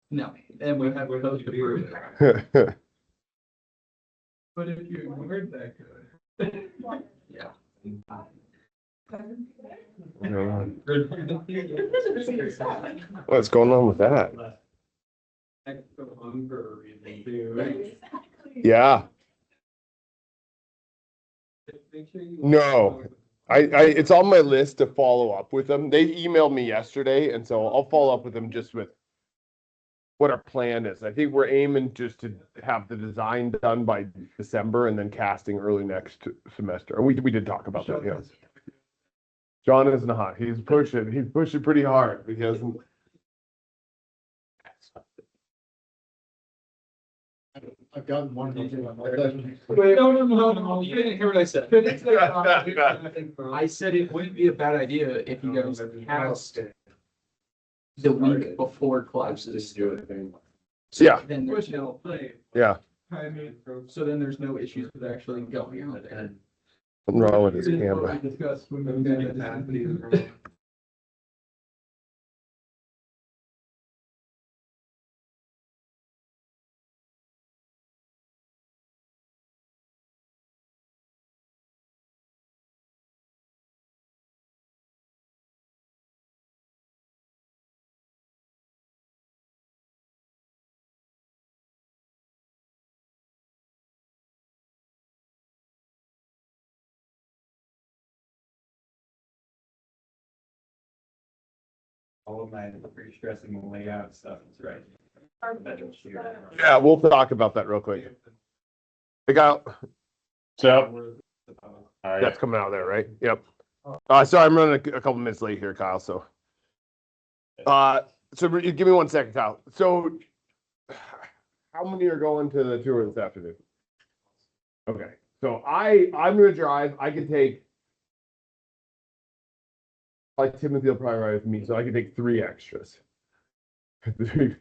No, and we have those approved. But if you ignored that good. Yeah. What's going on with that? Yeah. No. It's on my list to follow up with them. They emailed me yesterday, and so I'll follow up with them just with what our plan is. I think we're aiming just to have the design done by December and then casting early next semester. We did talk about that, yeah. John is not. He's pushing pretty hard because I've gotten one. Wait, no, you didn't hear what I said. I said it wouldn't be a bad idea if you guys cast the week before classes. Yeah. Then there's no, Yeah. so then there's no issues with actually going out there. What's wrong with his camera? All of my stressing layout stuff is right. Yeah, we'll talk about that real quick. Hey, Kyle. So that's coming out there, right? Yep. Sorry, I'm running a couple minutes late here, Kyle. So give me 1 second, Kyle. So how many are going to the tour this afternoon? Okay. So I'm gonna drive. I can take, like, Timothy will probably ride with me, so I can take 3 extras. You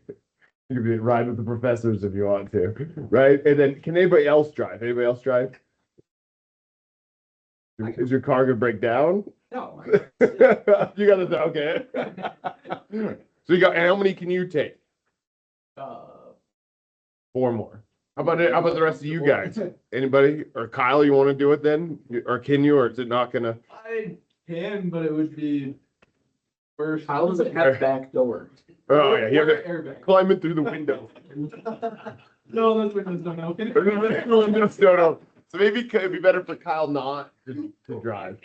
can ride with the professors if you want to, right? And then can anybody else drive? Anybody else drive? Is your car gonna break down? No. You gotta say, okay. So you got, and how many can you take? 4 more. How about the rest of you guys? Anybody? Or Kyle, you want to do it then? Or can you, or is it not gonna? I can, but it would be first. Kyle doesn't have back door. Oh yeah, you have to Airbag. climb it through the window. No, those windows don't open. Windows don't open. So maybe it'd be better for Kyle not to drive.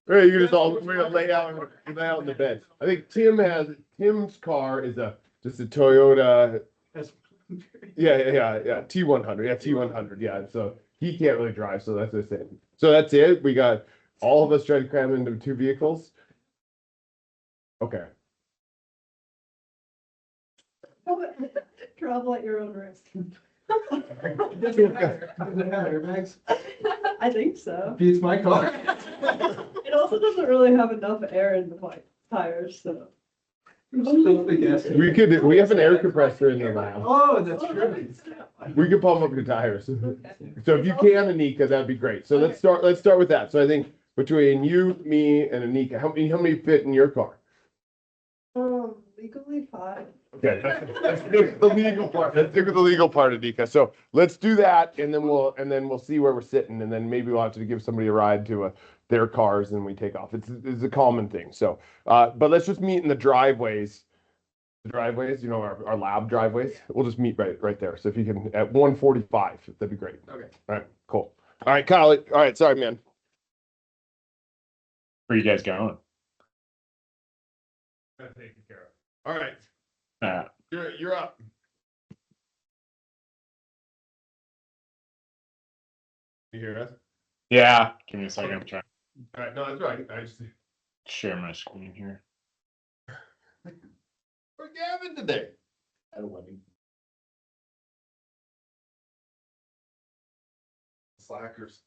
Right, you just all, we're gonna lay out in the bed. I think Tim's car is just a Toyota. Yeah, T100. Yeah, T100. Yeah, so he can't really drive, so that's what I'm saying. So that's it. We got all of us trying to cram into 2 vehicles. Okay. Travel at your own risk. Doesn't have airbags. I think so. Beats my car. It also doesn't really have enough air in the tires, so. We have an air compressor in there now. Oh, that's true. We can pump up your tires. So if you can, Anika, that'd be great. So let's start with that. So I think between you, me, and Anika, how many fit in your car? Legally 5. Okay, let's stick with the legal part. Let's stick with the legal part, Anika. So let's do that, and then we'll see where we're sitting, and then maybe we'll have to give somebody a ride to their cars, and we take off. It's a common thing. So, but let's just meet in the driveways. The driveways, our lab driveways. We'll just meet right there. So if you can at 1:45, that'd be great. Okay. All right. Cool. All right, Kyle. All right. Sorry, man. Where are you guys going? Taken care of. All right. Uh, You're up. You hear us? yeah, give me a second. I'm trying All right. No, that's right. I just. to share my screen here. Where's Gavin today? At a wedding. Slackers.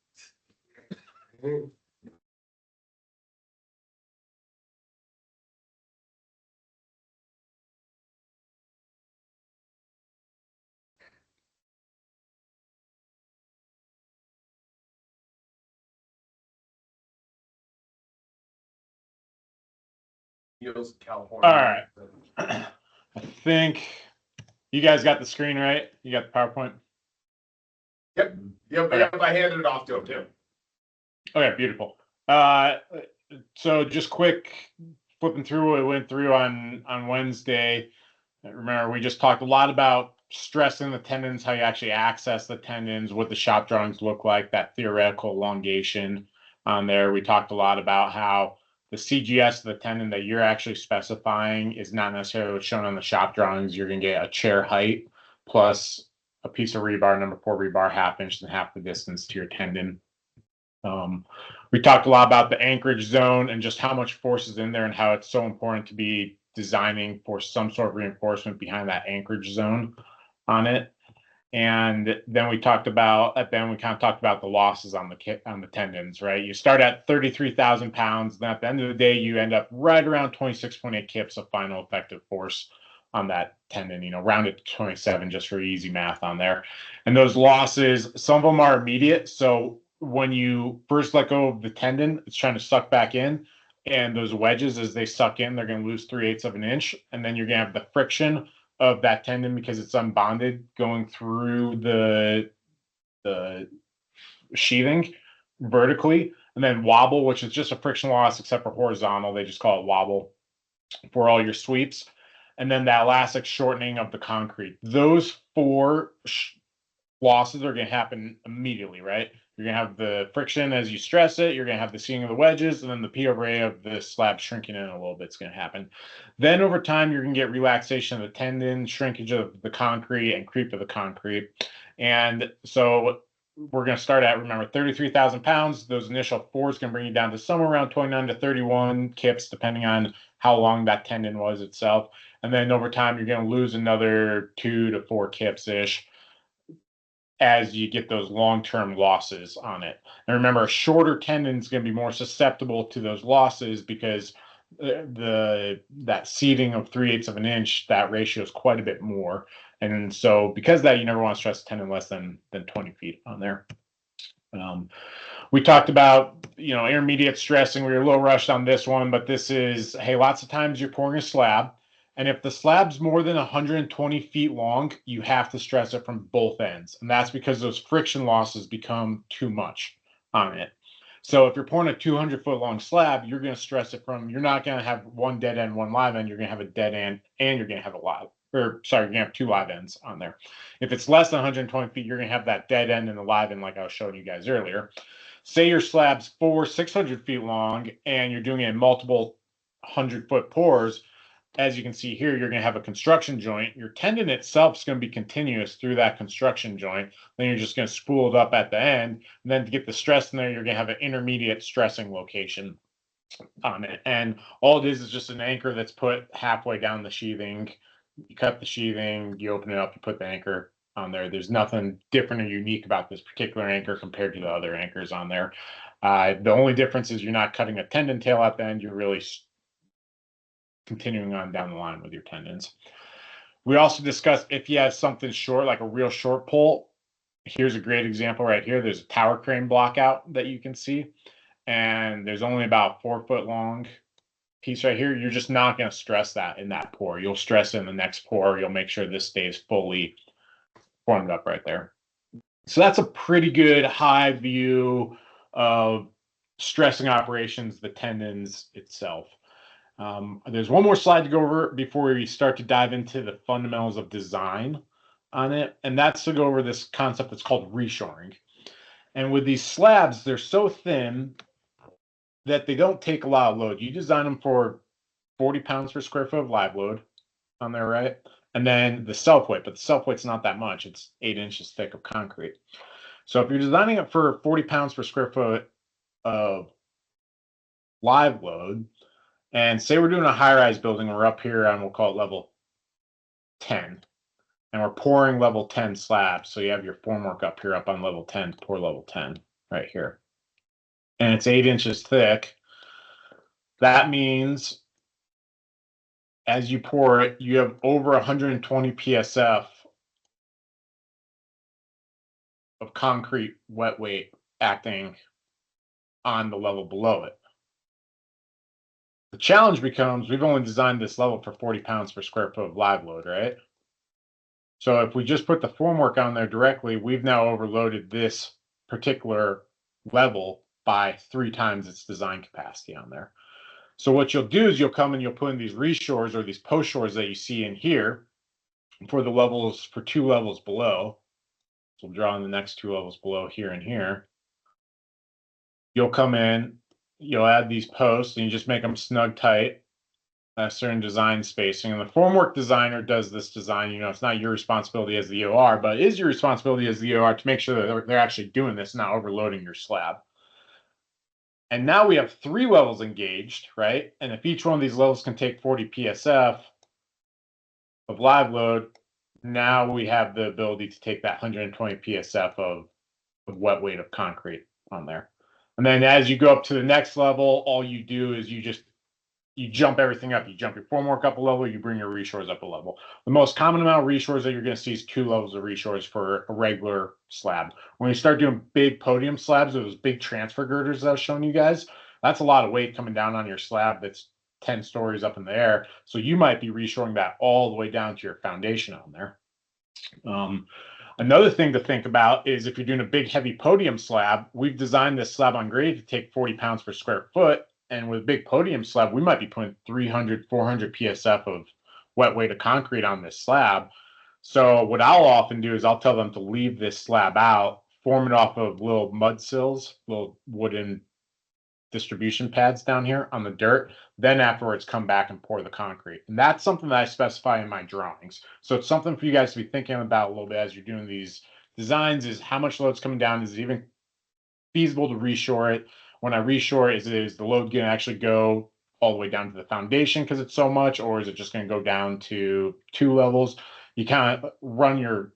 California. All right. I think you guys got the screen right? You got the PowerPoint? Yep, I handed it off to him too. Okay, beautiful. So just quick flipping through what we went through on Wednesday. Remember, we just talked a lot about stressing the tendons, how you actually access the tendons, what the shop drawings look like, that theoretical elongation on there. We talked a lot about how the CGS of the tendon that you're actually specifying is not necessarily what's shown on the shop drawings. You're going to get a chair height plus a piece of rebar, number 4 rebar, half inch and half the distance to your tendon. We talked a lot about the anchorage zone and just how much force is in there and how it's so important to be designing for some sort of reinforcement behind that anchorage zone on it. And then we talked about, at the end, we kind of talked about the losses on the tendons, right? You start at 33,000 pounds. Then at the end of the day, you end up right around 26.8 kips of final effective force on that tendon, rounded to 27 just for easy math on there. And those losses, some of them are immediate. So when you first let go of the tendon, it's trying to suck back in. And those wedges, as they suck in, they're going to lose 3/8 of an inch. And then you're going to have the friction of that tendon because it's unbonded going through the sheathing vertically, and then wobble, which is just a friction loss except for horizontal. They just call it wobble for all your sweeps. And then that elastic shortening of the concrete. Those 4 losses are going to happen immediately, right? You're going to have the friction as you stress it. You're going to have the seeing of the wedges, and then the P over A of the slab shrinking in a little bit is going to happen. Then over time, you're going to get relaxation of the tendon, shrinkage of the concrete, and creep of the concrete. And so we're going to start at, remember, 33,000 pounds. Those initial 4 is going to bring you down to somewhere around 29 to 31 kips, depending on how long that tendon was itself. And then over time, you're going to lose another 2 to 4 kips-ish as you get those long-term losses on it. And remember, a shorter tendon is going to be more susceptible to those losses because that seating of 3/8 of an inch, that ratio is quite a bit more. And so because of that, you never want to stress a tendon less than 20 feet on there. We talked about, intermediate stressing. We were a little rushed on this one, but this is, hey, lots of times you're pouring a slab. And if the slab's more than 120 feet long, you have to stress it from both ends. And that's because those friction losses become too much on it. So if you're pouring a 200-foot long slab, you're going to stress it from, you're not going to have one dead end, one live end. You're going to have a dead end and you're going to have you're going to have 2 live ends on there. If it's less than 120 feet, you're going to have that dead end and the live end like I was showing you guys earlier. Say your slab's 600 feet long and you're doing it in multiple 100-foot pours. As you can see here, you're going to have a construction joint. Your tendon itself is going to be continuous through that construction joint. Then you're just going to spool it up at the end. And then to get the stress in there, you're going to have an intermediate stressing location on it. And all it is just an anchor that's put halfway down the sheathing. You cut the sheathing, you open it up, you put the anchor on there. There's nothing different or unique about this particular anchor compared to the other anchors on there. The only difference is you're not cutting a tendon tail at the end. You're really continuing on down the line with your tendons. We also discussed if you have something short, like a real short pole. Here's a great example right here. There's a tower crane block out that you can see. And there's only about 4 foot long piece right here. You're just not going to stress that in that pour. You'll stress in the next pour. You'll make sure this stays fully formed up right there. So that's a pretty good high view of stressing operations, the tendons itself. There's one more slide to go over before we start to dive into the fundamentals of design on it. And that's to go over this concept that's called reshoring. And with these slabs, they're so thin that they don't take a lot of load. You design them for 40 pounds per square foot of live load on there, right? And then the self-weight, but the self-weight's not that much. It's 8 inches thick of concrete. So if you're designing it for 40 pounds per square foot of live load, and say we're doing a high-rise building, we're up here on, we'll call it level 10, and we're pouring level 10 slabs. So you have your formwork up here up on level 10 to pour level 10 right here. And it's 8 inches thick. That means as you pour it, you have over 120 PSF of concrete wet weight acting on the level below it. The challenge becomes we've only designed this level for 40 pounds per square foot of live load, right? So if we just put the formwork on there directly, we've now overloaded this particular level by 3 times its design capacity on there. So what you'll do is you'll come and you'll put in these reshores or these post shores that you see in here for the levels, for 2 levels below. So we'll draw in the next 2 levels below here and here. You'll come in, you'll add these posts and you just make them snug tight, a certain design spacing. And the formwork designer does this design. You know, it's not your responsibility as the EOR, but it is your responsibility as the EOR to make sure that they're actually doing this, not overloading your slab. And now we have 3 levels engaged, right? And if each one of these levels can take 40 PSF of live load, now we have the ability to take that 120 PSF of wet weight of concrete on there. And then as you go up to the next level, all you do is you jump everything up. You jump your formwork up a level, you bring your reshores up a level. The most common amount of reshores that you're going to see is 2 levels of reshores for a regular slab. When you start doing big podium slabs, those big transfer girders that I was showing you guys, that's a lot of weight coming down on your slab that's 10 stories up in the air. So you might be reshoring that all the way down to your foundation on there. Another thing to think about is if you're doing a big heavy podium slab, we've designed this slab on grade to take 40 pounds per square foot. And with a big podium slab, we might be putting 300, 400 PSF of wet weight of concrete on this slab. So what I'll often do is I'll tell them to leave this slab out, form it off of little mud sills, little wooden distribution pads down here on the dirt. Then afterwards, come back and pour the concrete. And that's something that I specify in my drawings. So it's something for you guys to be thinking about a little bit as you're doing these designs is how much load's coming down. Is it even feasible to reshore it? When I reshore, is the load going to actually go all the way down to the foundation because it's so much, or is it just going to go down to 2 levels? You kind of run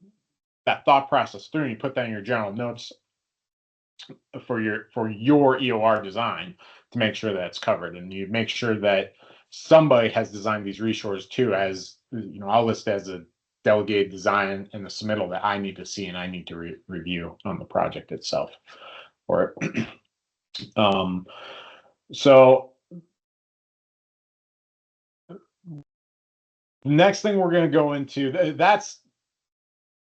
that thought process through and you put that in your general notes for your EOR design to make sure that it's covered, and you make sure that somebody has designed these reshores too. As you know, I'll list as a delegated design in the submittal that I need to see and I need to review on the project itself for it. So next thing we're going to go into, that's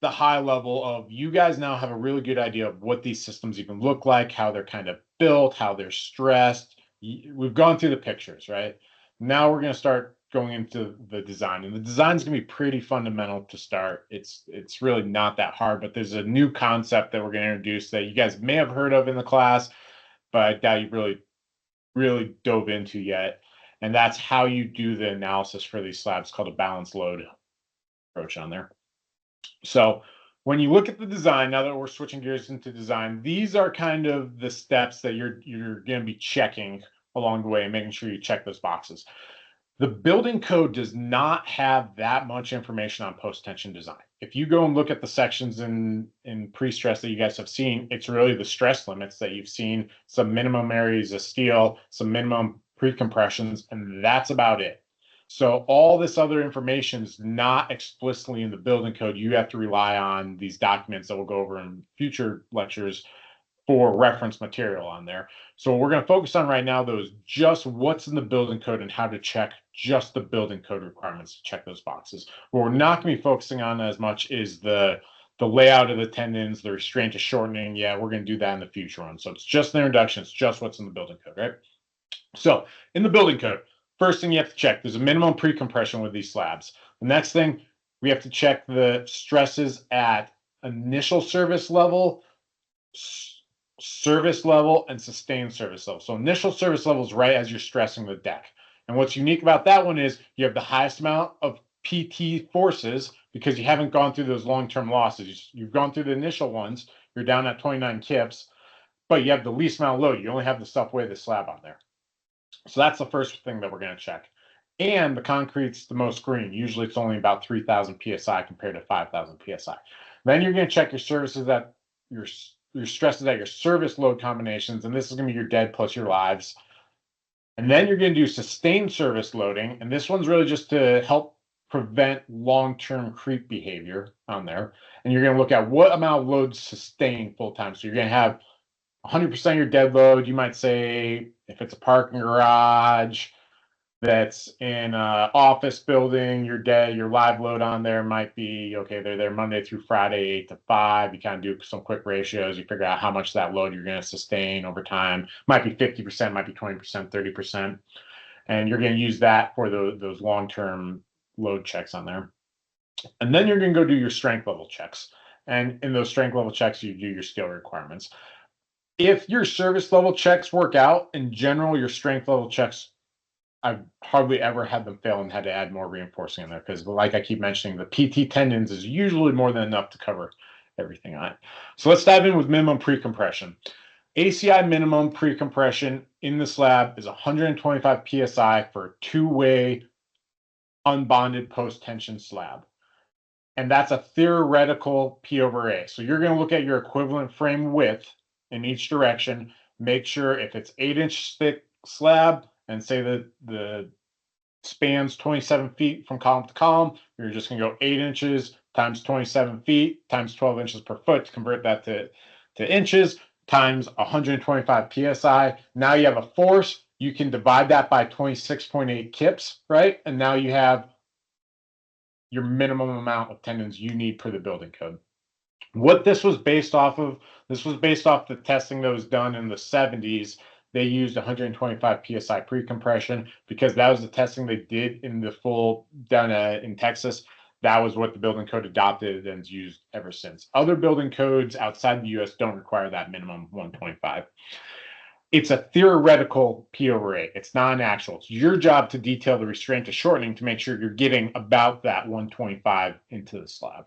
the high level of you guys now have a really good idea of what these systems even look like, how they're kind of built, how they're stressed. We've gone through the pictures, right? Now we're going to start going into the design, and the design is going to be pretty fundamental to start. It's really not that hard, but there's a new concept that we're going to introduce that you guys may have heard of in the class, but I doubt you've really dove into yet. And that's how you do the analysis for these slabs, called a balanced load approach on there. So when you look at the design, now that we're switching gears into design, these are kind of the steps that you're going to be checking along the way and making sure you check those boxes. The building code does not have that much information on post-tension design. If you go and look at the sections in pre-stress that you guys have seen, it's really the stress limits that you've seen, some minimum areas of steel, some minimum pre-compressions, and that's about it. So all this other information is not explicitly in the building code. You have to rely on these documents that we'll go over in future lectures for reference material on there. So what we're going to focus on right now, though, is just what's in the building code and how to check just the building code requirements to check those boxes. What we're not going to be focusing on as much is the layout of the tendons, the restraint to shortening. Yeah, we're going to do that in the future one. So it's just an introduction. It's just what's in the building code, right? So in the building code, first thing you have to check, there's a minimum pre-compression with these slabs. The next thing, we have to check the stresses at initial service level, and sustained service level. So initial service level is right as you're stressing the deck. And what's unique about that one is you have the highest amount of PT forces because you haven't gone through those long-term losses. You've gone through the initial ones. You're down at 29 kips, but you have the least amount of load. You only have the stuff weigh the slab on there. So that's the first thing that we're going to check. And the concrete's the most green. Usually it's only about 3,000 PSI compared to 5,000 PSI. Then you're going to check your services at your stresses at your service load combinations, and this is going to be your dead plus your lives. And then you're going to do sustained service loading, and this one's really just to help prevent long-term creep behavior on there. And you're going to look at what amount of load sustained full time. So you're going to have 100% of your dead load. You might say if it's a parking garage, that's in a office building, your live load on there might be, okay, they're there Monday through Friday, 8 to 5. You kind of do some quick ratios. You figure out how much that load you're going to sustain over time. Might be 50%, might be 20%, 30%. And you're going to use that for those long-term load checks on there. And then you're going to go do your strength level checks. And in those strength level checks, you do your skill requirements. If your service level checks work out, in general, your strength level checks, I've hardly ever had them fail and had to add more reinforcing in there because, like I keep mentioning, the PT tendons is usually more than enough to cover everything on it. So let's dive in with minimum pre-compression. ACI minimum pre-compression in the slab is 125 PSI for a two-way unbonded post-tension slab. And that's a theoretical P/A. So you're going to look at your equivalent frame width in each direction. Make sure if it's 8-inch thick slab and say that the spans 27 feet from column to column, you're just going to go 8 inches times 27 feet times 12 inches per foot to convert that to inches times 125 PSI. Now you have a force. You can divide that by 26.8 kips, right? And now you have your minimum amount of tendons you need per the building code. What this was based off of, the testing that was done in the 70s. They used 125 PSI pre-compression because that was the testing they did in the full down in Texas. That was what the building code adopted and is used ever since. Other building codes outside the US don't require that minimum 125. It's a theoretical P/A. It's not an actual. It's your job to detail the restraint to shortening to make sure you're getting about that 125 into the slab.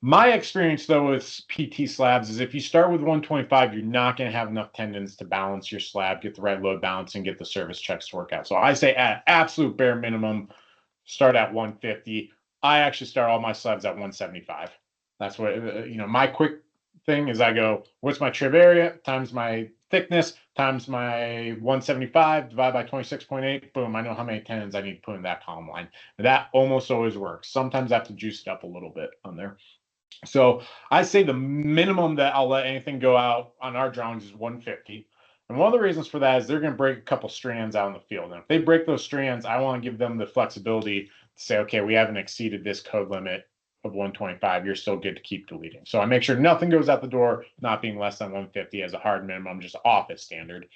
My experience, though, with PT slabs is if you start with 125, you're not going to have enough tendons to balance your slab, get the right load balance, and get the service checks to work out. So I say at absolute bare minimum, start at 150. I actually start all my slabs at 175. That's what, my quick thing is I go, what's my trib area times my thickness times my 175 divided by 26.8. Boom, I know how many tendons I need to put in that column line. That almost always works. Sometimes I have to juice it up a little bit on there. So I say the minimum that I'll let anything go out on our drawings is 150. And one of the reasons for that is they're going to break a couple strands out in the field. And if they break those strands, I want to give them the flexibility to say, okay, we haven't exceeded this code limit of 125. You're still good to keep deleting. So I make sure nothing goes out the door, not being less than 150 as a hard minimum, just office standard.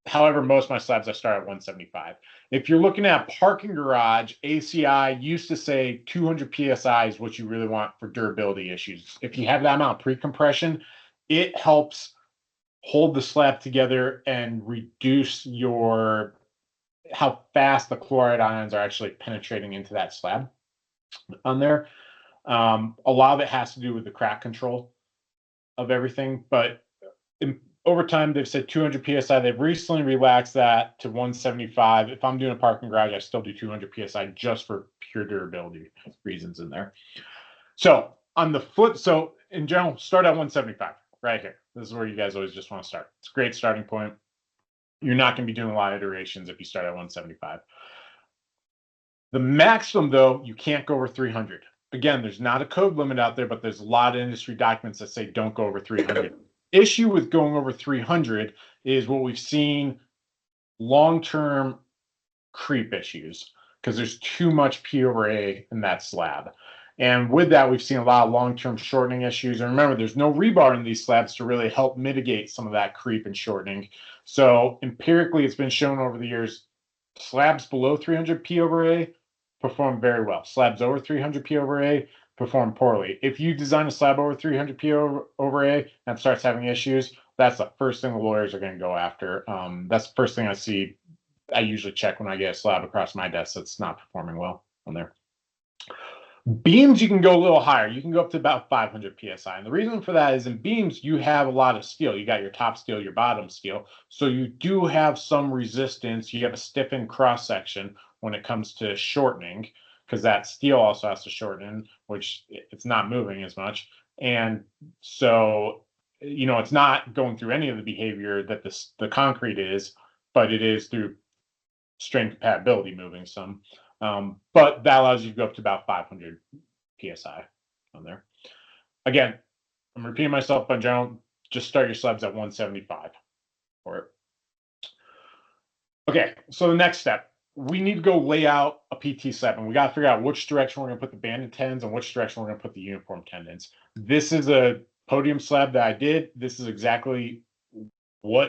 However, most of my slabs I start at 175. If you're looking at parking garage, ACI used to say 200 PSI is what you really want for durability issues. If you have that amount of pre-compression, it helps hold the slab together and reduce how fast the chloride ions are actually penetrating into that slab on there. A lot of it has to do with the crack control of everything, but over time, they've said 200 PSI. They've recently relaxed that to 175. If I'm doing a parking garage, I still do 200 PSI just for pure durability reasons in there. So on the foot, so in general, start at 175 right here. This is where you guys always just want to start. It's a great starting point. You're not going to be doing a lot of iterations if you start at 175. The maximum, though, you can't go over 300. Again, there's not a code limit out there, but there's a lot of industry documents that say don't go over 300. Issue with going over 300 is what we've seen long-term creep issues because there's too much P/A in that slab. And with that, we've seen a lot of long-term shortening issues. And remember, there's no rebar in these slabs to really help mitigate some of that creep and shortening. So empirically, it's been shown over the years, slabs below 300 P/A perform very well. Slabs over 300 P/A perform poorly. If you design a slab over 300 P/A and starts having issues, that's the first thing the lawyers are going to go after. That's the first thing I usually check when I get a slab across my desk that's not performing well on there. Beams, you can go a little higher. You can go up to about 500 PSI. And the reason for that is in beams, you have a lot of steel. You got your top steel, your bottom steel. So you do have some resistance. You have a stiffened cross section when it comes to shortening, because that steel also has to shorten, which it's not moving as much. And so, it's not going through any of the behavior that the concrete is, but it is through strain compatibility moving some. But that allows you to go up to about 500 PSI on there. Again, I'm repeating myself, but in general, just start your slabs at 175 for it. Okay, so the next step, we need to go lay out a PT7. We got to figure out which direction we're going to put the banded tendons and which direction we're going to put the uniform tendons. This is a podium slab that I did. This is exactly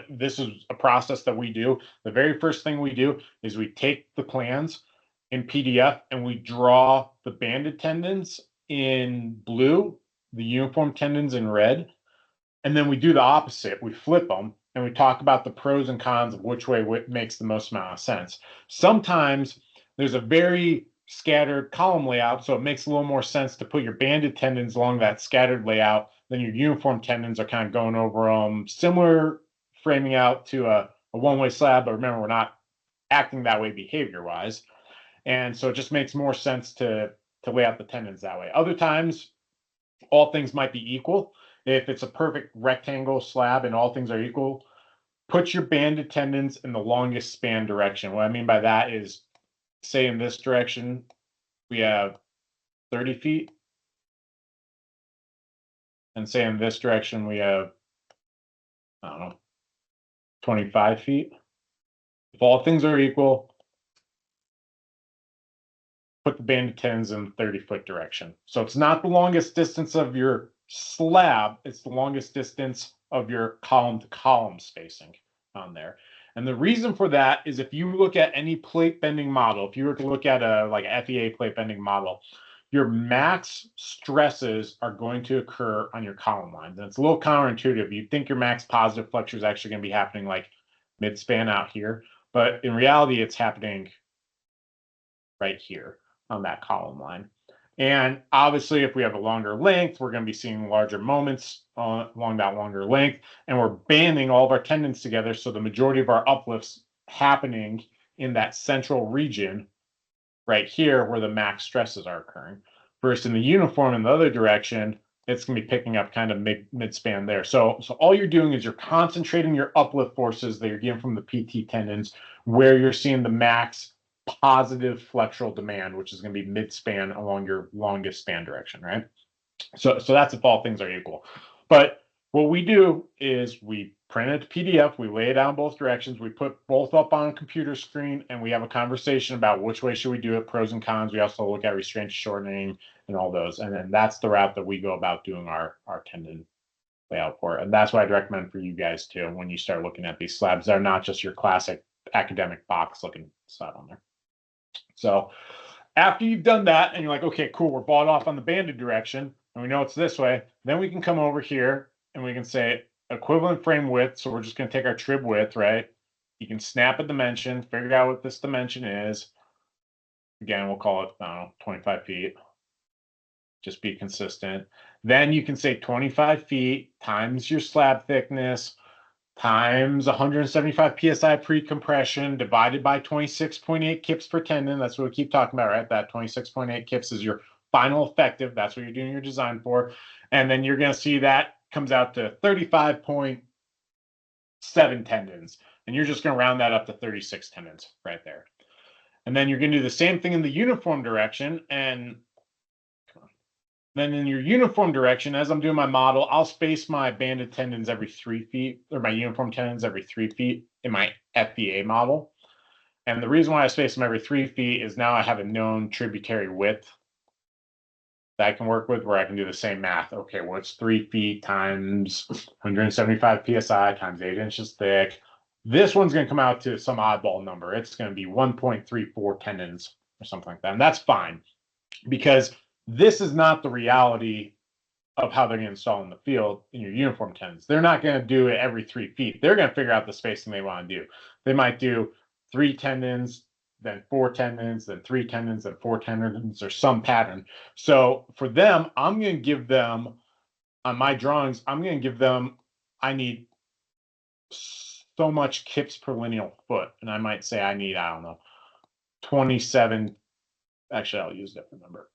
this is a process that we do. The very first thing we do is we take the plans in PDF and we draw the banded tendons in blue, the uniform tendons in red, and then we do the opposite. We flip them and we talk about the pros and cons of which way makes the most amount of sense. Sometimes there's a very scattered column layout, so it makes a little more sense to put your banded tendons along that scattered layout than your uniform tendons are kind of going over them. Similar framing out to a one-way slab, but remember, we're not acting that way behavior-wise. And so it just makes more sense to lay out the tendons that way. Other times, all things might be equal. If it's a perfect rectangle slab and all things are equal, put your banded tendons in the longest span direction. What I mean by that is, say in this direction, we have 30 feet. And say in this direction, we have, I don't know, 25 feet. If all things are equal, put the banded tendons in 30-foot direction. So it's not the longest distance of your slab, it's the longest distance of your column to column spacing on there. And the reason for that is if you look at any plate bending model, if you were to look at a like FEA plate bending model, your max stresses are going to occur on your column lines. And it's a little counterintuitive. You think your max positive flexure is actually going to be happening like mid-span out here, but in reality, it's happening right here on that column line. And obviously, if we have a longer length, we're going to be seeing larger moments along that longer length. And we're banding all of our tendons together. So the majority of our uplifts happening in that central region right here where the max stresses are occurring. Versus in the uniform in the other direction, it's going to be picking up kind of mid-span there. So all you're doing is you're concentrating your uplift forces that you're getting from the PT tendons where you're seeing the max positive flexural demand, which is going to be mid-span along your longest span direction, right? So that's if all things are equal. But what we do is we print it to PDF, we lay it out in both directions, we put both up on a computer screen, and we have a conversation about which way should we do it, pros and cons. We also look at restraint shortening and all those. And then that's the route that we go about doing our tendon layout for. And that's what I'd recommend for you guys too when you start looking at these slabs. They're not just your classic academic box looking slab on there. So after you've done that and you're like, okay, cool, we're bought off on the banded direction and we know it's this way, then we can come over here and we can say equivalent frame width. So we're just going to take our trib width, right? You can snap a dimension, figure out what this dimension is. Again, we'll call it, I don't know, 25 feet. Just be consistent. Then you can say 25 feet times your slab thickness times 175 psi pre-compression divided by 26.8 kips per tendon. That's what we keep talking about, right? That 26.8 kips is your final effective. That's what you're doing your design for. And then you're going to see that comes out to 35.7 tendons. And you're just going to round that up to 36 tendons right there. And then you're going to do the same thing in the uniform direction. And then in your uniform direction, as I'm doing my model, I'll space my banded tendons every 3 feet, or my uniform tendons every 3 feet in my FEA model. And the reason why I space them every 3 feet is now I have a known tributary width that I can work with where I can do the same math. Okay, well, it's 3 feet times 175 psi times 8 inches thick. This one's going to come out to some oddball number. It's going to be 1.34 tendons or something like that. And that's fine because this is not the reality of how they're going to install in the field in your uniform tendons. They're not going to do it every 3 feet. They're going to figure out the spacing they want to do. They might do 3 tendons, then 4 tendons, then 3 tendons, then 4 tendons, or some pattern. So for them, I'm going to give them, on my drawings, I'm going to give them, I need so much kips per lineal foot. And I might say I need, I don't know, 27, actually I'll use a different number.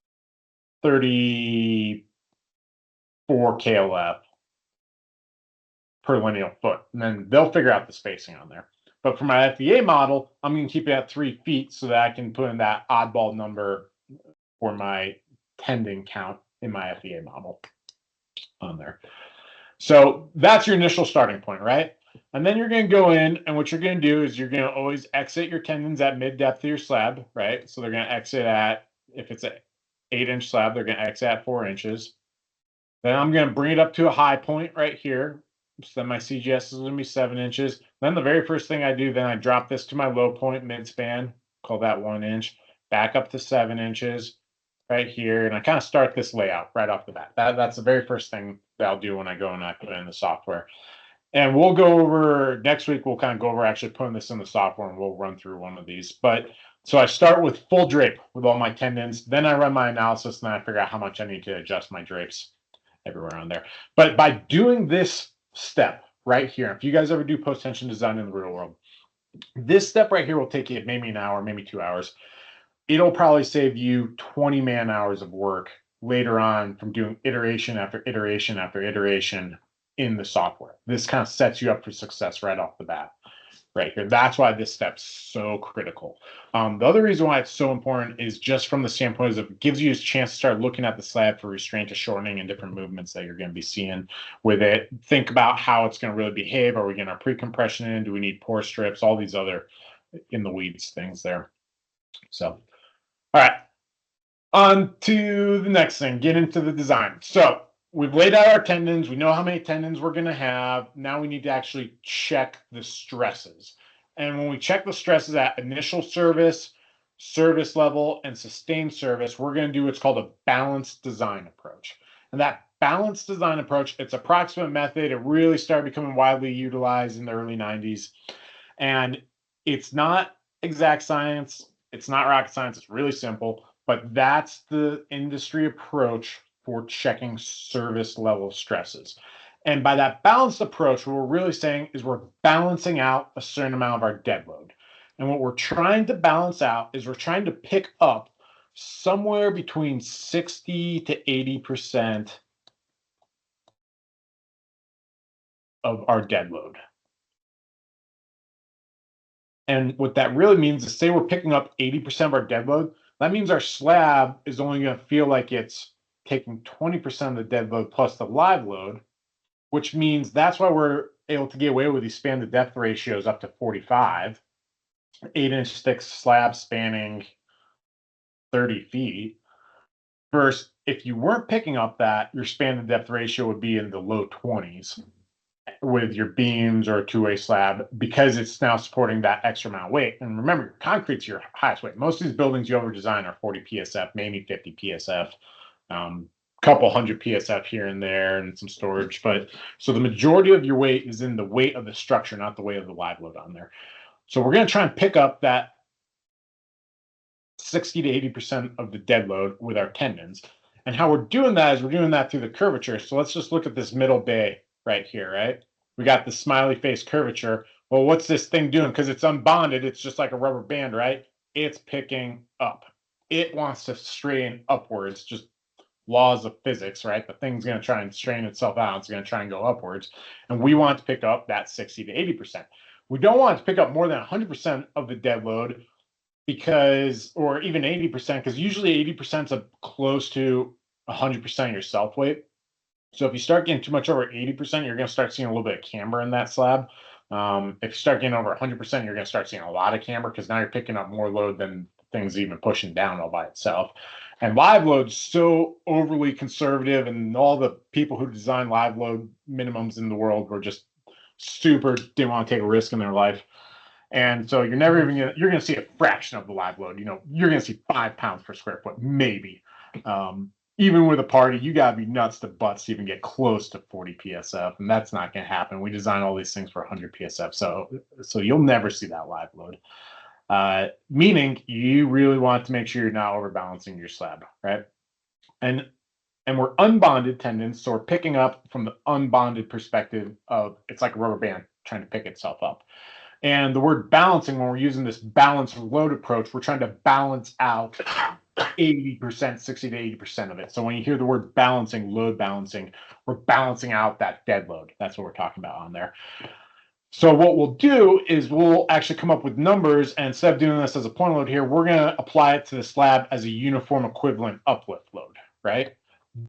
34 KLF per lineal foot. And then they'll figure out the spacing on there. But for my FEA model, I'm going to keep it at 3 feet so that I can put in that oddball number for my tendon count in my FEA model on there. So that's your initial starting point, right? And then you're going to go in, and what you're going to do is you're going to always exit your tendons at mid depth of your slab, right? So they're going to exit at, if it's an 8-inch slab, they're going to exit at 4 inches. Then I'm going to bring it up to a high point right here. So then my CGS is going to be 7 inches. Then the very first thing I do, then I drop this to my low point mid span, call that 1 inch, back up to 7 inches right here. And I kind of start this layout right off the bat. That's the very first thing that I'll do when I go and I put it in the software. And we'll go over next week, we'll kind of go over actually putting this in the software and we'll run through one of these. But so I start with full drape with all my tendons. Then I run my analysis and then I figure out how much I need to adjust my drapes everywhere on there. But by doing this step right here, if you guys ever do post-tension design in the real world, this step right here will take you maybe an hour, maybe 2 hours. It'll probably save you 20 man hours of work later on from doing iteration after iteration after iteration in the software. This kind of sets you up for success right off the bat. Right here. That's why this step's so critical. The other reason why it's so important is just from the standpoint of it gives you a chance to start looking at the slab for restraint to shortening and different movements that you're going to be seeing with it. Think about how it's going to really behave. Are we going to pre-compression in? Do we need pore strips? All these other in the weeds things there. So, all right. On to the next thing, get into the design. So we've laid out our tendons. We know how many tendons we're going to have. Now we need to actually check the stresses. And when we check the stresses at initial service, service level, and sustained service, we're going to do what's called a balanced design approach. And that balanced design approach, it's an approximate method. It really started becoming widely utilized in the early 90s. And it's not exact science. It's not rocket science. It's really simple. But that's the industry approach for checking service level stresses. And by that balanced approach, what we're really saying is we're balancing out a certain amount of our dead load. And what we're trying to balance out is we're trying to pick up somewhere between 60 to 80% of our dead load. And what that really means is, say we're picking up 80% of our dead load, that means our slab is only going to feel like it's taking 20% of the dead load plus the live load, which means that's why we're able to get away with these span to depth ratios up to 45, 8-inch thick slab spanning 30 feet. Versus if you weren't picking up that, your span to depth ratio would be in the low 20s with your beams or a two-way slab, because it's now supporting that extra amount of weight. And remember, concrete's your highest weight. Most of these buildings you ever design are 40 PSF, maybe 50 PSF. Couple hundred PSF here and there and some storage, but so the majority of your weight is in the weight of the structure, not the weight of the live load on there. So we're going to try and pick up that 60 to 80% of the dead load with our tendons. And how we're doing that is we're doing that through the curvature. So let's just look at this middle bay right here, right? We got the smiley face curvature. Well, what's this thing doing? Because it's unbonded, it's just like a rubber band, right? It's picking up. It wants to strain upwards, just laws of physics, right? The thing's going to try and strain itself out. It's going to try and go upwards. And we want to pick up that 60 to 80%. We don't want to pick up more than 100% of the dead load because, or even 80%, because usually 80% is close to 100% of your self weight. So if you start getting too much over 80%, you're going to start seeing a little bit of camber in that slab. If you start getting over 100%, you're going to start seeing a lot of camber because now you're picking up more load than things even pushing down all by itself. And live load's so overly conservative, and all the people who design live load minimums in the world were just super, didn't want to take a risk in their life. And so you're never even gonna, you're gonna see a fraction of the live load. You know, you're gonna see 5 pounds per square foot, maybe. Even with a party, you gotta be nuts to butts to even get close to 40 PSF, and that's not gonna happen. We design all these things for 100 PSF, so you'll never see that live load. Meaning you really want to make sure you're not overbalancing your slab, right? And we're unbonded tendons, so we're picking up from the unbonded perspective of it's like a rubber band trying to pick itself up. And the word balancing, when we're using this balance load approach, we're trying to balance out 80%, 60 to 80% of it. So when you hear the word balancing, load balancing, we're balancing out that dead load. That's what we're talking about on there. So what we'll do is we'll actually come up with numbers, and instead of doing this as a point load here, we're going to apply it to the slab as a uniform equivalent uplift load, right?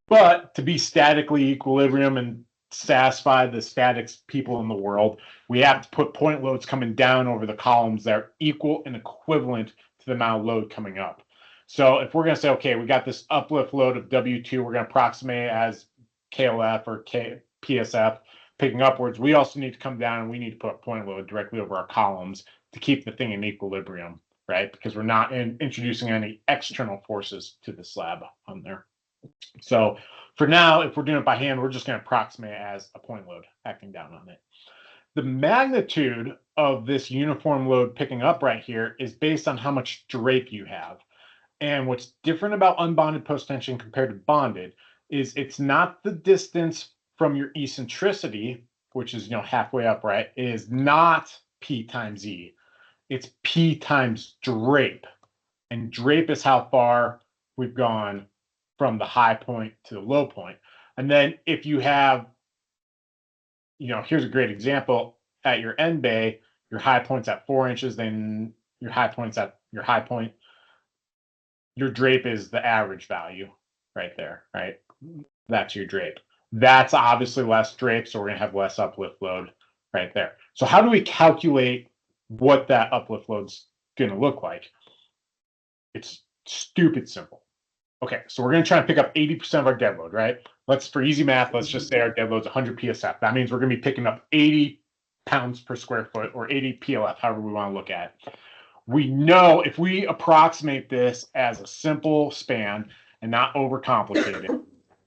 But to be statically equilibrium and satisfy the statics people in the world, we have to put point loads coming down over the columns that are equal and equivalent to the amount of load coming up. So if we're going to say, okay, we got this uplift load of W2, we're going to approximate it as KLF or PSF picking upwards. We also need to come down and we need to put a point load directly over our columns to keep the thing in equilibrium, right? Because we're not introducing any external forces to the slab on there. So for now, if we're doing it by hand, we're just going to approximate it as a point load acting down on it. The magnitude of this uniform load picking up right here is based on how much drape you have. And what's different about unbonded post-tension compared to bonded is it's not the distance from your eccentricity, which is, halfway up, right? It is not P times E. It's P times drape. And drape is how far we've gone from the high point to the low point. And then if you have, here's a great example. At your end bay, your high point's at 4 inches, then your high point's at your high point. Your drape is the average value right there, right? That's your drape. That's obviously less drape, so we're going to have less uplift load right there. So how do we calculate what that uplift load's going to look like? It's stupid simple. Okay, so we're going to try and pick up 80% of our dead load, right? For easy math, let's just say our dead load's 100 PSF. That means we're going to be picking up 80 pounds per square foot or 80 PLF, however we want to look at it. We know if we approximate this as a simple span and not overcomplicate it,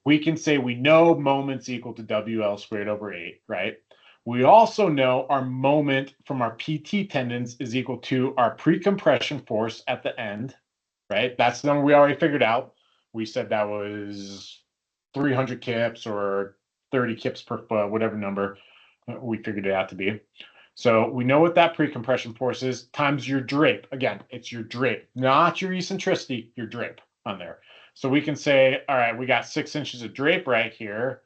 we can say we know moments equal to WL squared over 8, right? We also know our moment from our PT tendons is equal to our pre-compression force at the end, right? That's the number we already figured out. We said that was 300 kips or 30 kips per foot, whatever number we figured it out to be. So we know what that pre-compression force is times your drape. Again, it's your drape, not your eccentricity, your drape on there. So we can say, all right, we got 6 inches of drape right here.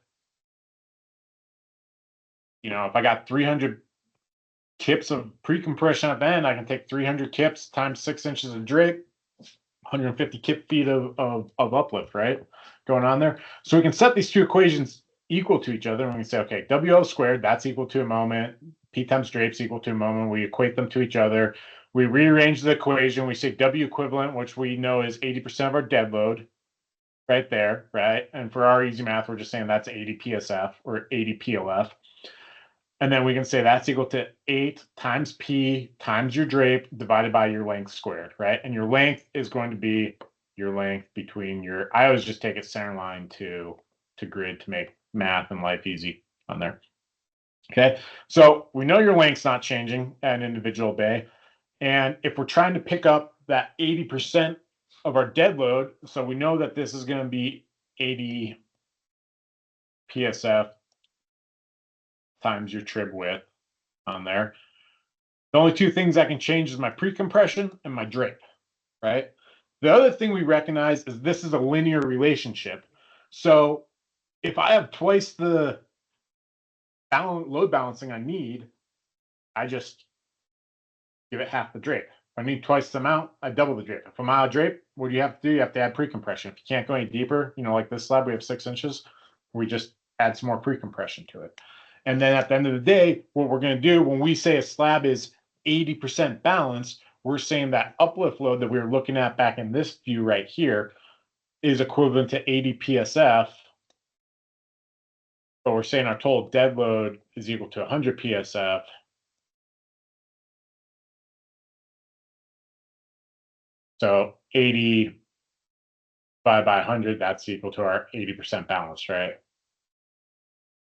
If I got 300 kips of pre-compression at the end, I can take 300 kips times 6 inches of drape, 150 kip feet of uplift, right? Going on there. So we can set these two equations equal to each other, and we can say, okay, WL squared, that's equal to a moment. P times drape's equal to a moment. We equate them to each other. We rearrange the equation. We say W equivalent, which we know is 80% of our dead load right there, right? And for our easy math, we're just saying that's 80 PSF or 80 PLF. And then we can say that's equal to 8 times P times your drape divided by your length squared, right? And your length is going to be your length between your, I always just take a center line to grid to make math and life easy on there. Okay, so we know your length's not changing at an individual bay. And if we're trying to pick up that 80% of our dead load, so we know that this is going to be 80 PSF times your trib width on there. The only two things I can change is my pre-compression and my drape, right? The other thing we recognize is this is a linear relationship. So if I have twice the load balancing I need, I just give it half the drape. If I need twice the amount, I double the drape. If I'm out of drape, what do you have to do? You have to add pre-compression. If you can't go any deeper, like this slab, we have 6 inches, we just add some more pre-compression to it. And then at the end of the day, what we're going to do when we say a slab is 80% balanced, we're saying that uplift load that we were looking at back in this view right here is equivalent to 80 PSF. But we're saying our total dead load is equal to 100 PSF. So 80 divided by 100, that's equal to our 80% balance, right?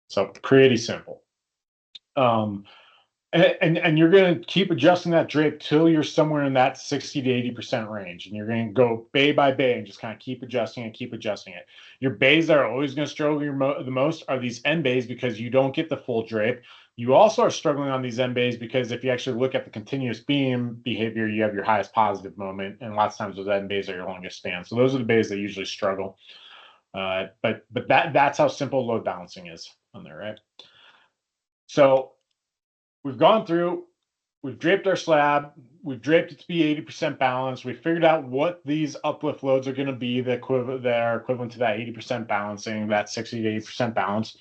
So pretty simple. And you're going to keep adjusting that drape till you're somewhere in that 60 to 80% range. And you're going to go bay by bay and just kind of keep adjusting it. Your bays that are always going to struggle the most are these end bays because you don't get the full drape. You also are struggling on these end bays because if you actually look at the continuous beam behavior, you have your highest positive moment. And lots of times those end bays are your longest span. So those are the bays that usually struggle. But that's how simple load balancing is on there, right? So we've gone through, we've draped our slab, we've draped it to be 80% balanced. We figured out what these uplift loads are going to be that are equivalent to that 80% balancing, that 60 to 80% balance.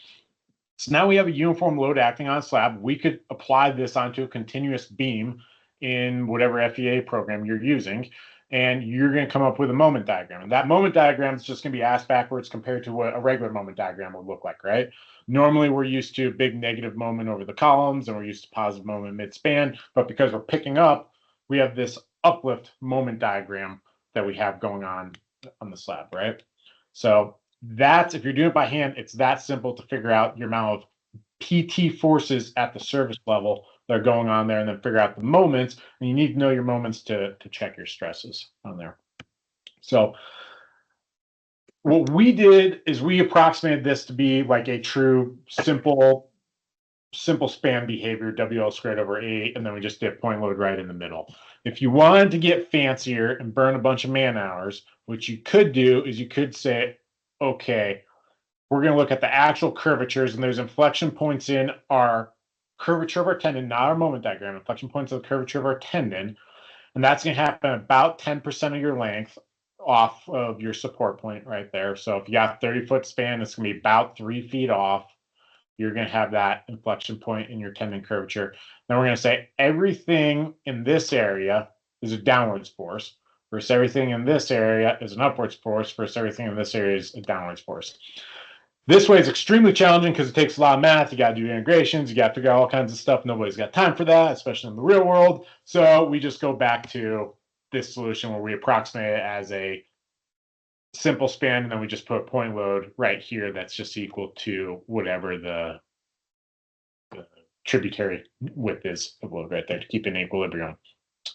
So now we have a uniform load acting on a slab. We could apply this onto a continuous beam in whatever FEA program you're using, and you're going to come up with a moment diagram. And that moment diagram is just going to be ass backwards compared to what a regular moment diagram would look like, right? Normally, we're used to big negative moment over the columns, and we're used to positive moment mid-span. But because we're picking up, we have this uplift moment diagram that we have going on the slab, right? So that's, if you're doing it by hand, it's that simple to figure out your amount of PT forces at the surface level that are going on there, and then figure out the moments. And you need to know your moments to check your stresses on there. So what we did is we approximated this to be like a true simple span behavior, WL squared over 8, and then we just did point load right in the middle. If you wanted to get fancier and burn a bunch of man hours, what you could do is you could say, okay, we're going to look at the actual curvatures, and there's inflection points in our curvature of our tendon, not our moment diagram, inflection points of the curvature of our tendon. And that's going to happen about 10% of your length off of your support point right there. So if you got 30-foot span, it's going to be about 3 feet off. You're going to have that inflection point in your tendon curvature. Then we're going to say everything in this area is a downwards force, versus everything in this area is an upwards force, versus everything in this area is a downwards force. This way is extremely challenging because it takes a lot of math. You got to do integrations. You got to figure out all kinds of stuff. Nobody's got time for that, especially in the real world. So we just go back to this solution where we approximate it as a simple span, and then we just put a point load right here that's just equal to whatever the tributary width is of load right there to keep it in equilibrium.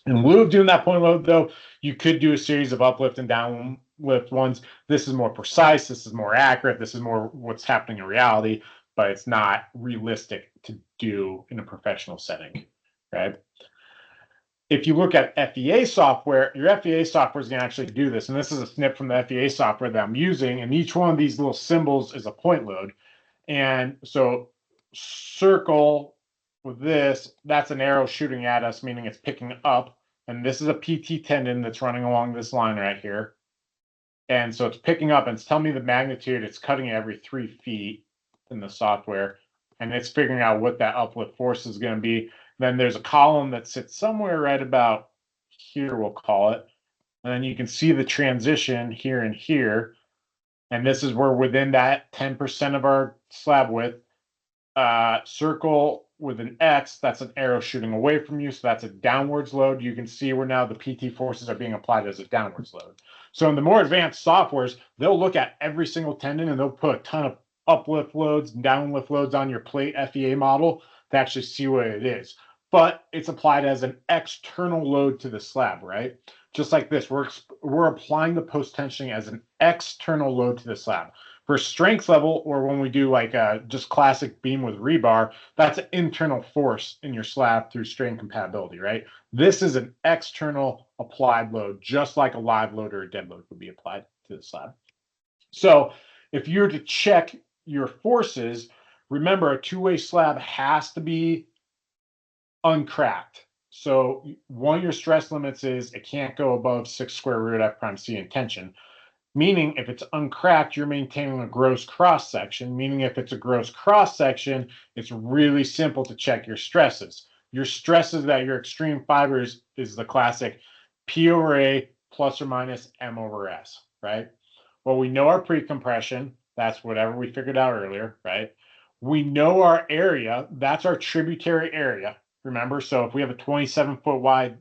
In lieu of doing that point load, though, you could do a series of uplift and downlift ones. This is more precise. This is more accurate. This is more what's happening in reality, but it's not realistic to do in a professional setting, right? If you look at FEA software, your FEA software is going to actually do this. And this is a snip from the FEA software that I'm using. And each one of these little symbols is a point load. And so circle with this, that's an arrow shooting at us, meaning it's picking up. And this is a PT tendon that's running along this line right here. And so it's picking up and it's telling me the magnitude. It's cutting every 3 feet in the software. And it's figuring out what that uplift force is going to be. Then there's a column that sits somewhere right about here, we'll call it. And then you can see the transition here and here. And this is where within that 10% of our slab width, circle with an X, that's an arrow shooting away from you. So that's a downwards load. You can see where now the PT forces are being applied as a downwards load. So in the more advanced softwares, they'll look at every single tendon and they'll put a ton of uplift loads and downlift loads on your plate FEA model to actually see what it is. But it's applied as an external load to the slab, right? Just like this, we're applying the post-tensioning as an external load to the slab. For strength level, or when we do like just classic beam with rebar, that's an internal force in your slab through strain compatibility, right? This is an external applied load, just like a live load or a dead load would be applied to the slab. So if you were to check your forces, remember a two-way slab has to be uncracked. So one of your stress limits is it can't go above 6 square root F prime C in tension. Meaning if it's uncracked, you're maintaining a gross cross section. Meaning if it's a gross cross section, it's really simple to check your stresses. Your stresses at your extreme fibers is the classic P over A plus or minus M over S, right? Well, we know our pre-compression. That's whatever we figured out earlier, right? We know our area. That's our tributary area. Remember, so if we have a 27-foot wide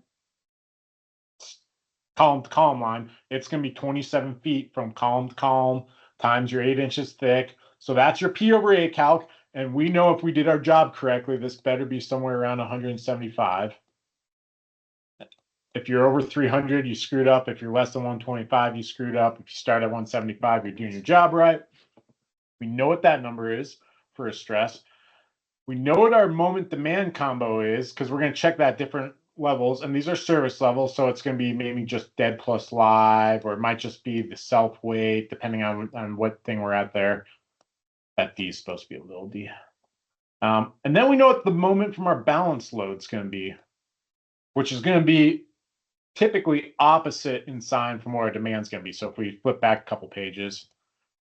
column to column line, it's going to be 27 feet from column to column times your 8 inches thick. So that's your P over A calc. And we know if we did our job correctly, this better be somewhere around 175. If you're over 300, you screwed up. If you're less than 125, you screwed up. If you start at 175, you're doing your job right. We know what that number is for a stress. We know what our moment demand combo is because we're going to check that different levels, and these are service levels, so it's going to be maybe just dead plus live, or it might just be the self weight, depending on what thing we're at there. That D is supposed to be a little d. And then we know what the moment from our balance load is going to be, which is going to be typically opposite in sign from where our demand is going to be. So if we flip back a couple pages,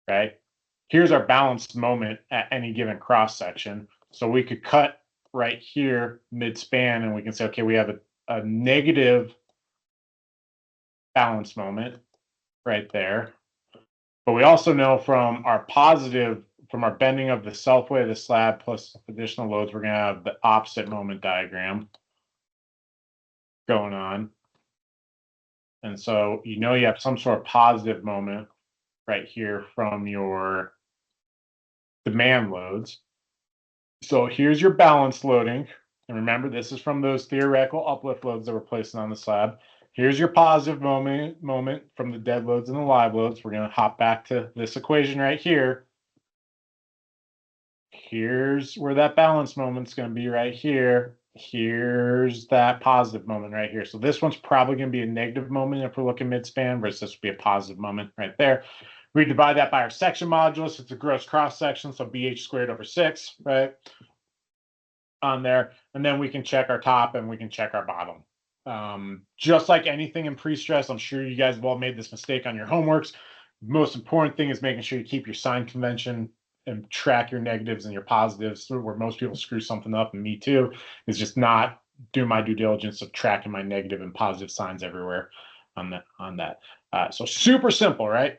right? here's our balanced moment at any given cross section. So we could cut right here mid-span and we can say, okay, we have a negative balance moment right there. But we also know from our positive, from our bending of the self-weight of the slab plus additional loads, we're going to have the opposite moment diagram going on. And so you know you have some sort of positive moment right here from your demand loads. So here's your balance loading. And remember, this is from those theoretical uplift loads that we're placing on the slab. Here's your positive moment from the dead loads and the live loads. We're going to hop back to this equation right here. Here's where that balance moment's going to be right here. Here's that positive moment right here. So this one's probably going to be a negative moment if we're looking mid-span, versus this would be a positive moment right there. We divide that by our section modulus. It's a gross cross section, so BH squared over 6, right? On there. And then we can check our top and we can check our bottom. Just like anything in pre-stress, I'm sure you guys have all made this mistake on your homeworks. The most important thing is making sure you keep your sign convention and track your negatives and your positives. Where most people screw something up, and me too, is just not do my due diligence of tracking my negative and positive signs everywhere on that. So super simple, right?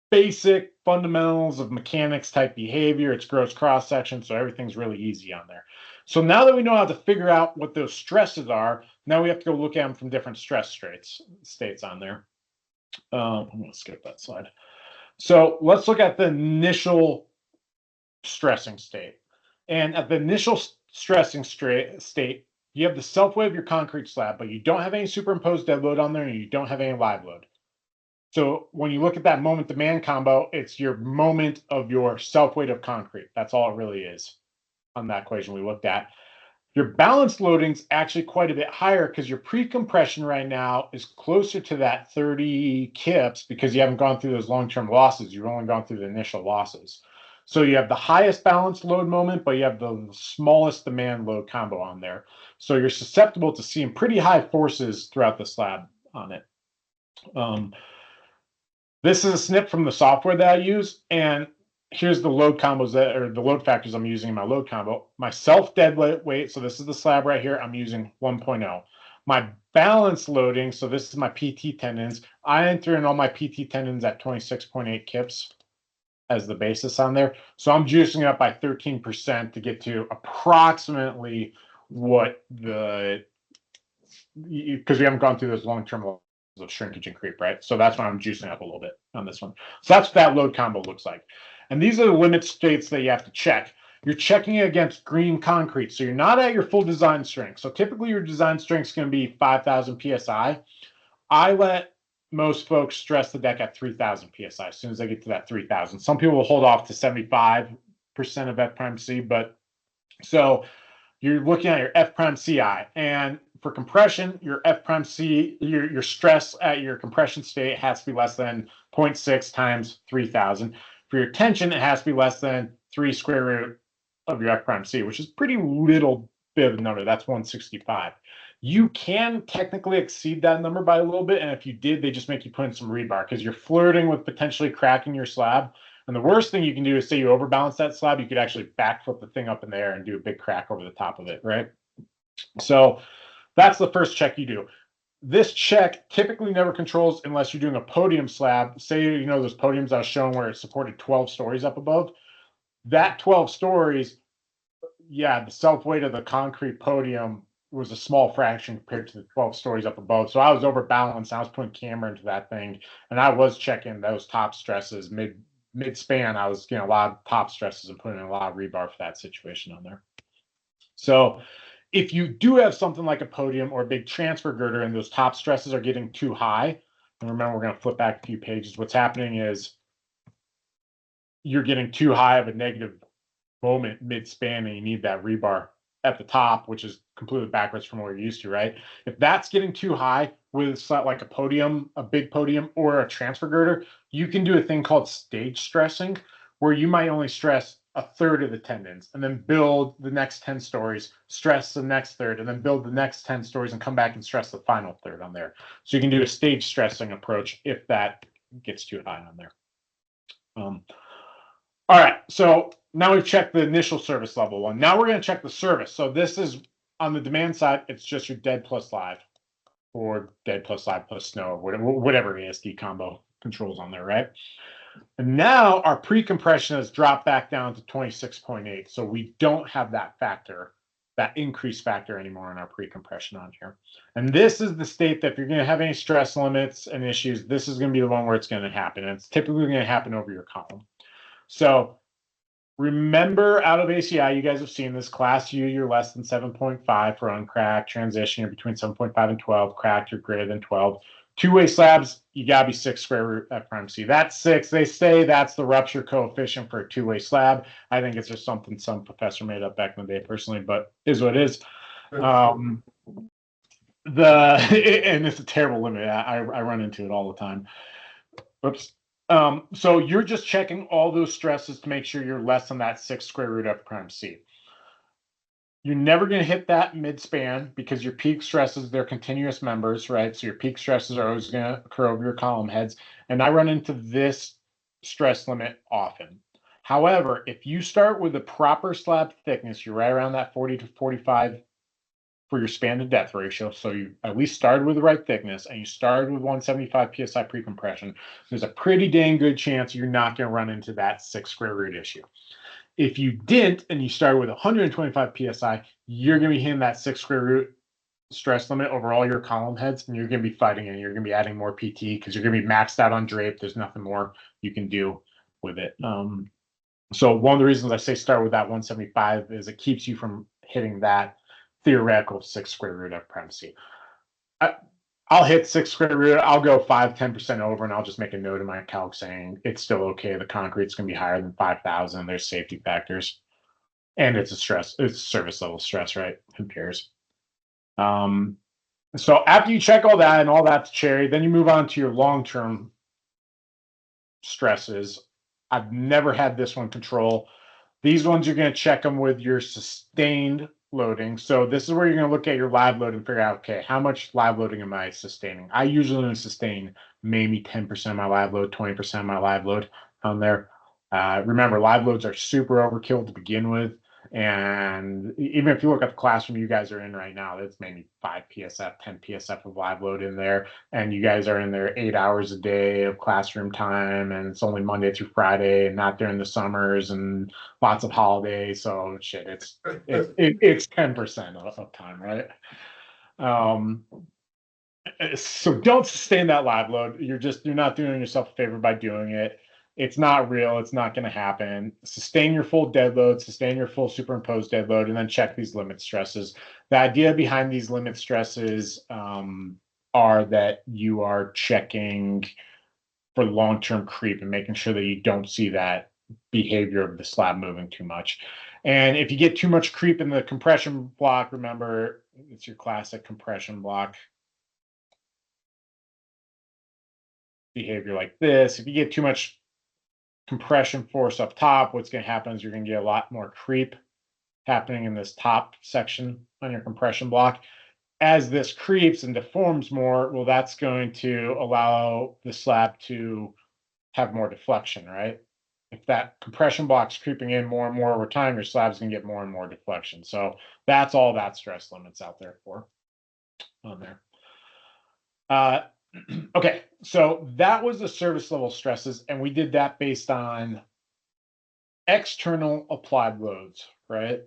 Basic fundamentals of mechanics type behavior. It's gross cross section, so everything's really easy on there. So now that we know how to figure out what those stresses are, now we have to go look at them from different stress states on there. I'm going to skip that slide. So let's look at the initial stressing state. And at the initial stressing state, you have the self-weight of your concrete slab, but you don't have any superimposed dead load on there, and you don't have any live load. So when you look at that moment demand combo, it's your moment of your self-weight of concrete. That's all it really is on that equation we looked at. Your balanced loading's actually quite a bit higher because your pre-compression right now is closer to that 30 kips because you haven't gone through those long-term losses. You've only gone through the initial losses. So you have the highest balanced load moment, but you have the smallest demand load combo on there. So you're susceptible to seeing pretty high forces throughout the slab on it. This is a snip from the software that I use, and here's the load combos or the load factors I'm using in my load combo. My self dead weight, so this is the slab right here, I'm using 1.0. My balance loading, so this is my PT tendons. I enter in all my PT tendons at 26.8 kips as the basis on there. So I'm juicing it up by 13% to get to approximately what because we haven't gone through those long-term of shrinkage and creep, right? So that's why I'm juicing up a little bit on this one. So that's what that load combo looks like. And these are the limit states that you have to check. You're checking it against green concrete. So you're not at your full design strength. So typically your design strength is going to be 5,000 PSI. I let most folks stress the deck at 3,000 PSI as soon as they get to that 3,000. Some people will hold off to 75% of F prime C, but so you're looking at your F prime CI, and for compression, your F prime C, your stress at your compression state has to be less than 0.6 times 3,000. For your tension, it has to be less than 3 square root of your F prime C, which is pretty little bit of a number. That's 165. You can technically exceed that number by a little bit, and if you did, they just make you put in some rebar because you're flirting with potentially cracking your slab. And the worst thing you can do is say you overbalance that slab, you could actually backflip the thing up in the air and do a big crack over the top of it, right? So that's the first check you do. This check typically never controls unless you're doing a podium slab. Say, you know, those podiums I was showing where it supported 12 stories up above. That 12 stories, yeah, the self-weight of the concrete podium was a small fraction compared to the 12 stories up above. So I was overbalanced. I was putting camera into that thing, and I was checking those top stresses mid-span. I was getting a lot of top stresses and putting in a lot of rebar for that situation on there. So if you do have something like a podium or a big transfer girder and those top stresses are getting too high, and remember, we're going to flip back a few pages. What's happening is you're getting too high of a negative moment mid-span and you need that rebar at the top, which is completely backwards from what you're used to, right? If that's getting too high with like a podium, a big podium, or a transfer girder, you can do a thing called stage stressing, where you might only stress a third of the tendons and then build the next 10 stories, stress the next third, and then build the next 10 stories and come back and stress the final third on there. So you can do a stage stressing approach if that gets too high on there. All right, so now we've checked the initial service level one. Now we're going to check the service. So this is on the demand side, it's just your dead plus live, or dead plus live plus snow, or whatever ASD combo controls on there, right? And now our pre-compression has dropped back down to 26.8. So we don't have that factor, that increase factor anymore in our pre-compression on here. And this is the state that if you're going to have any stress limits and issues, this is going to be the one where it's going to happen. And it's typically going to happen over your column. So remember, out of ACI, you guys have seen this. Class U, you're less than 7.5 for uncracked. Transition, you're between 7.5 and 12. Cracked, you're greater than 12. Two-way slabs, you got to be 6 square root F prime C. That's 6. They say that's the rupture coefficient for a two-way slab. I think it's just something some professor made up back in the day personally, but is what it is. And it's a terrible limit. I run into it all the time. Oops. So you're just checking all those stresses to make sure you're less than that 6 square root F prime C. You're never going to hit that mid-span because your peak stresses, they're continuous members, right? So your peak stresses are always going to occur over your column heads. And I run into this stress limit often. However, if you start with a proper slab thickness, you're right around that 40 to 45 for your span to depth ratio. So you at least started with the right thickness and you started with 175 PSI pre-compression. There's a pretty dang good chance you're not going to run into that 6 square root issue. If you didn't and you started with 125 PSI, you're going to be hitting that 6 square root stress limit over all your column heads, and you're going to be fighting it. You're going to be adding more PT because you're going to be maxed out on drape. There's nothing more you can do with it. So one of the reasons I say start with that 175 is it keeps you from hitting that theoretical 6 square root of primacy. I'll hit 6 square root. I'll go 5-10% over, and I'll just make a note in my calc saying it's still okay. The concrete's going to be higher than 5,000. There's safety factors, and it's a stress. It's service level stress, right? Who cares? So after you check all that and all that's cherry, then you move on to your long-term stresses. I've never had this one control. These ones you're going to check them with your sustained loading. So this is where you're going to look at your live load and figure out, okay, how much live loading am I sustaining? I usually sustain maybe 10% of my live load, 20% of my live load on there. Remember, live loads are super overkill to begin with. And even if you look at the classroom you guys are in right now, that's maybe 5 PSF, 10 PSF of live load in there. And you guys are in there 8 hours a day of classroom time. And it's only Monday through Friday and not during the summers and lots of holidays. So shit, it's 10% of time, right? So don't sustain that live load. You're not doing yourself a favor by doing it. It's not real. It's not going to happen. Sustain your full dead load, sustain your full superimposed dead load, and then check these limit stresses. The idea behind these limit stresses are that you are checking for long-term creep and making sure that you don't see that behavior of the slab moving too much. And if you get too much creep in the compression block, remember, it's your classic compression block behavior like this. If you get too much compression force up top, what's going to happen is you're going to get a lot more creep happening in this top section on your compression block. As this creeps and deforms more, well, that's going to allow the slab to have more deflection, right? If that compression block's creeping in more and more over time, your slab's going to get more and more deflection. So that's all that stress limit's out there for on there. Okay, so that was the service level stresses, and we did that based on external applied loads, right?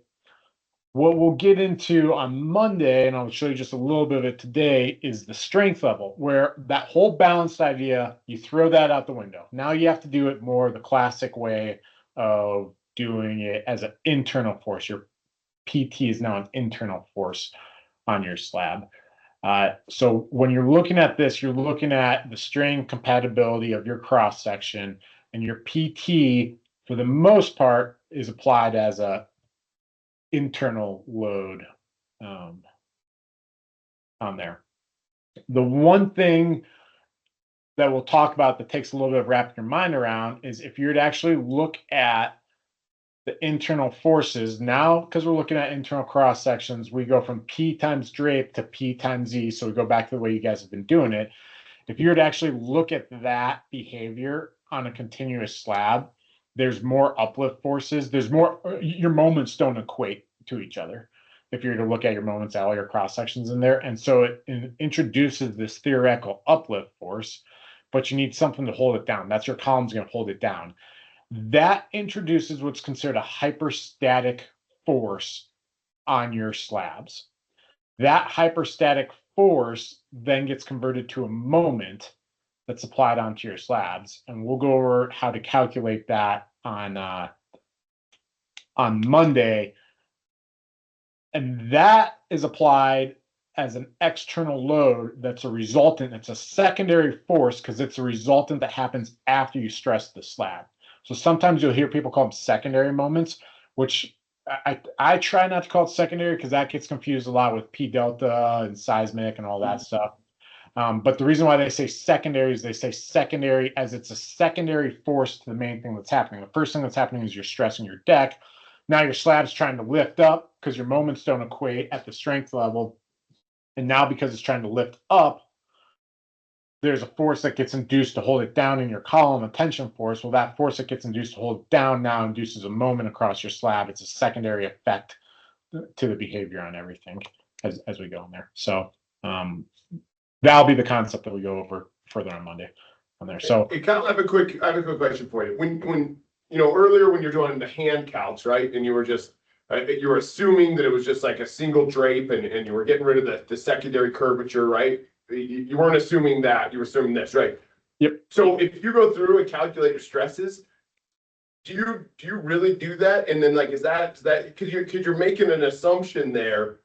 What we'll get into on Monday, and I'll show you just a little bit of it today, is the strength level, where that whole balanced idea, you throw that out the window. Now you have to do it more the classic way of doing it as an internal force. Your PT is now an internal force on your slab. So when you're looking at this, you're looking at the strain compatibility of your cross section, and your PT, for the most part, is applied as a internal load on there. The one thing that we'll talk about that takes a little bit of wrapping your mind around is if you were to actually look at the internal forces now, because we're looking at internal cross sections, we go from P times drape to P times Z. So we go back to the way you guys have been doing it. If you were to actually look at that behavior on a continuous slab, there's more uplift forces. There's more, your moments don't equate to each other. If you're to look at your moments, all your cross sections in there. And so it introduces this theoretical uplift force, but you need something to hold it down. That's your column's going to hold it down. That introduces what's considered a hyperstatic force on your slabs. That hyperstatic force then gets converted to a moment that's applied onto your slabs. And we'll go over how to calculate that on Monday. And that is applied as an external load that's a resultant. It's a secondary force because it's a resultant that happens after you stress the slab. So sometimes you'll hear people call them secondary moments, which I try not to call it secondary because that gets confused a lot with P delta and seismic and all that stuff. But the reason why they say secondary is they say secondary as it's a secondary force to the main thing that's happening. The first thing that's happening is you're stressing your deck. Now your slab's trying to lift up because your moments don't equate at the strength level. And now because it's trying to lift up, there's a force that gets induced to hold it down in your column, a tension force. Well, that force that gets induced to hold it down now induces a moment across your slab. It's a secondary effect to the behavior on everything as we go in there. So that'll be the concept that we go over further on Monday on there. So Hey, Kyle, I have a quick question for you. When you know, earlier when you're doing the hand counts, right? And you were just, you were assuming that it was just like a single drape and you were getting rid of the secondary curvature, right? You weren't assuming that, you were assuming this, right? Yep. So if you go through and calculate your stresses, do you really do that? And then like, is that, because you're making an assumption there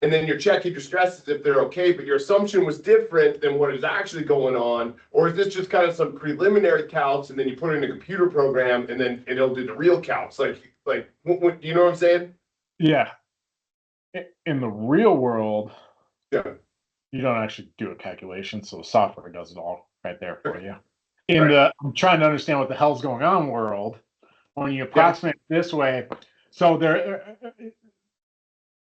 and then you're checking your stresses if they're okay, but your assumption was different than what is actually going on? Or is this just kind of some preliminary counts and then you put it in a computer program and then it'll do the real counts? Like, what, you know what I'm saying? yeah, in the real world, Yeah. you don't actually do a calculation, so the software does it all right there for you. In the I'm trying to understand what the hell's going on world, when you approximate this way, so there,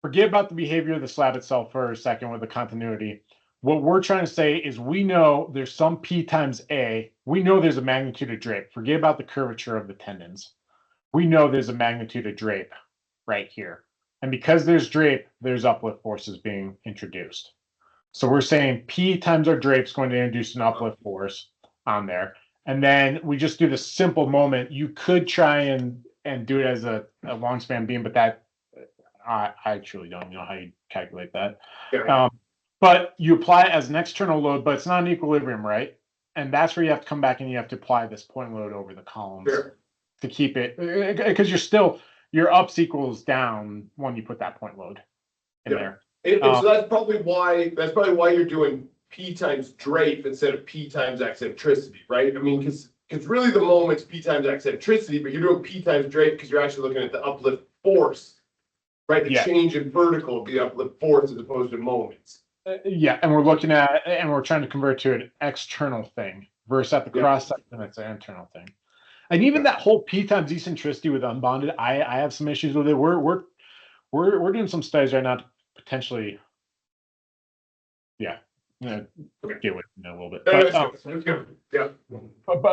forget about the behavior of the slab itself for a second with the continuity. What we're trying to say is we know there's some P times A. We know there's a magnitude of drape. Forget about the curvature of the tendons. We know there's a magnitude of drape right here. And because there's drape, there's uplift forces being introduced. So we're saying P times our drape is going to induce an uplift force on there. And then we just do the simple moment. You could try and do it as a long span beam, but that I truly don't know how you calculate that. Yeah. But you apply it as an external load, but it's not an equilibrium, right? And that's where you have to come back and you have to apply this point load over the columns to keep it, because your ups equals down when you put that point load in there. And so that's probably why you're doing P times drape instead of P times eccentricity, right? I mean, because really the moment's P times eccentricity, but you're doing P times drape because you're actually looking at the uplift force, right? The change in vertical of the uplift force as opposed to moments. Yeah, and we're looking at, and we're trying to convert to an external thing versus at the cross section, it's an internal thing. And even that whole P times eccentricity with unbounded, I have some issues with it. We're doing some studies right now to potentially, get with it a little bit.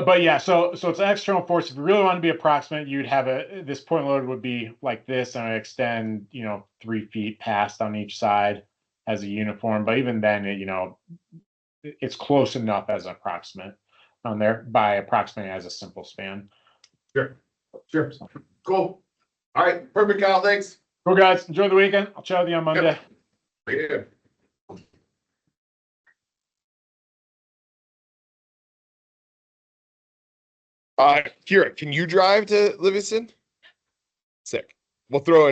But yeah, so it's an external force. If you really want to be approximate, you'd have this point load would be like this, and I extend 3 feet past on each side as a uniform. But even then, it's close enough as an approximate on there by approximating as a simple span. Sure. Cool. All right, perfect, Kyle. Thanks. Cool, guys. Enjoy the weekend. I'll chat with you on Monday. Yeah. Kira, can you drive to Livingston? Sick. We'll throw in